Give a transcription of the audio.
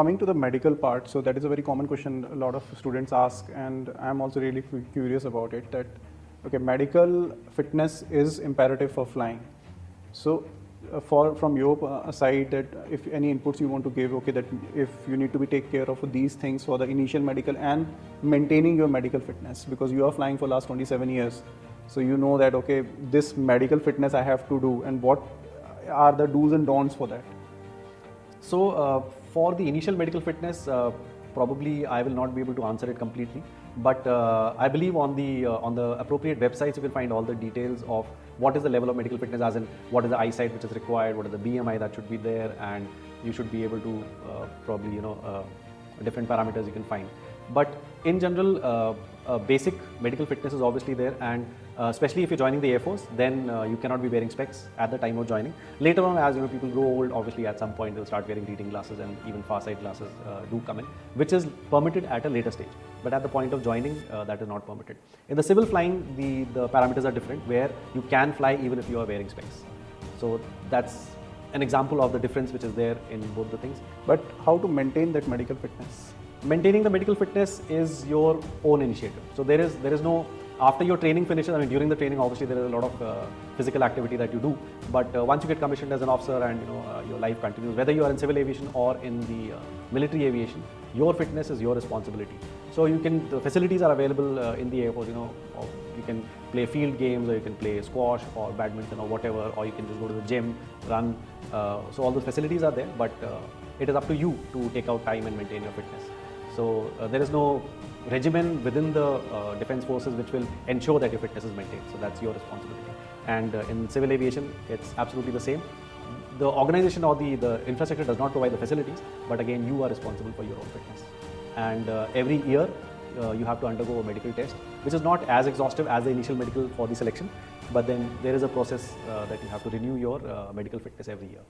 Coming to the medical part, so that is a very common question a lot of students ask, and I'm also really curious about it, that, okay, medical fitness is imperative for flying. So from your side, that if any inputs you want to give, okay, that if you need to be take care of these things for the initial medical and maintaining your medical fitness, because you are flying for last 27 years. So you know that, okay, this medical fitness I have to do, and what are the do's and don'ts for that? So for the initial medical fitness, probably I will not be able to answer it completely, but I believe on the appropriate websites you will find all the details of what is the level of medical fitness, as in what is the eyesight which is required, what is the BMI that should be there, and you should be able to probably different parameters you can find. But in general, basic medical fitness is obviously there, and especially if you're joining the Air Force, then you cannot be wearing specs at the time of joining. Later on, as people grow old, obviously at some point they'll start wearing reading glasses, and even far sight glasses do come in, which is permitted at a later stage. But at the point of joining, that is not permitted. In the civil flying, the parameters are different, where you can fly even if you are wearing specs. So that's an example of the difference which is there in both the things. But how to maintain that medical fitness? Maintaining the medical fitness is your own initiative. So there is no, after your training finishes, I mean during the training obviously there is a lot of physical activity that you do, but once you get commissioned as an officer and your life continues, whether you are in civil aviation or in the military aviation, your fitness is your responsibility. So the facilities are available in the Air Force, you can play field games, or you can play squash or badminton or whatever, or you can just go to the gym, run. So all those facilities are there, but it is up to you to take out time and maintain your fitness. So there is no regimen within the defense forces which will ensure that your fitness is maintained. So that's your responsibility. And in civil aviation, it's absolutely the same. The organization or the infrastructure does not provide the facilities, but again, you are responsible for your own fitness. And every year, you have to undergo a medical test, which is not as exhaustive as the initial medical for the selection, but then there is a process that you have to renew your medical fitness every year.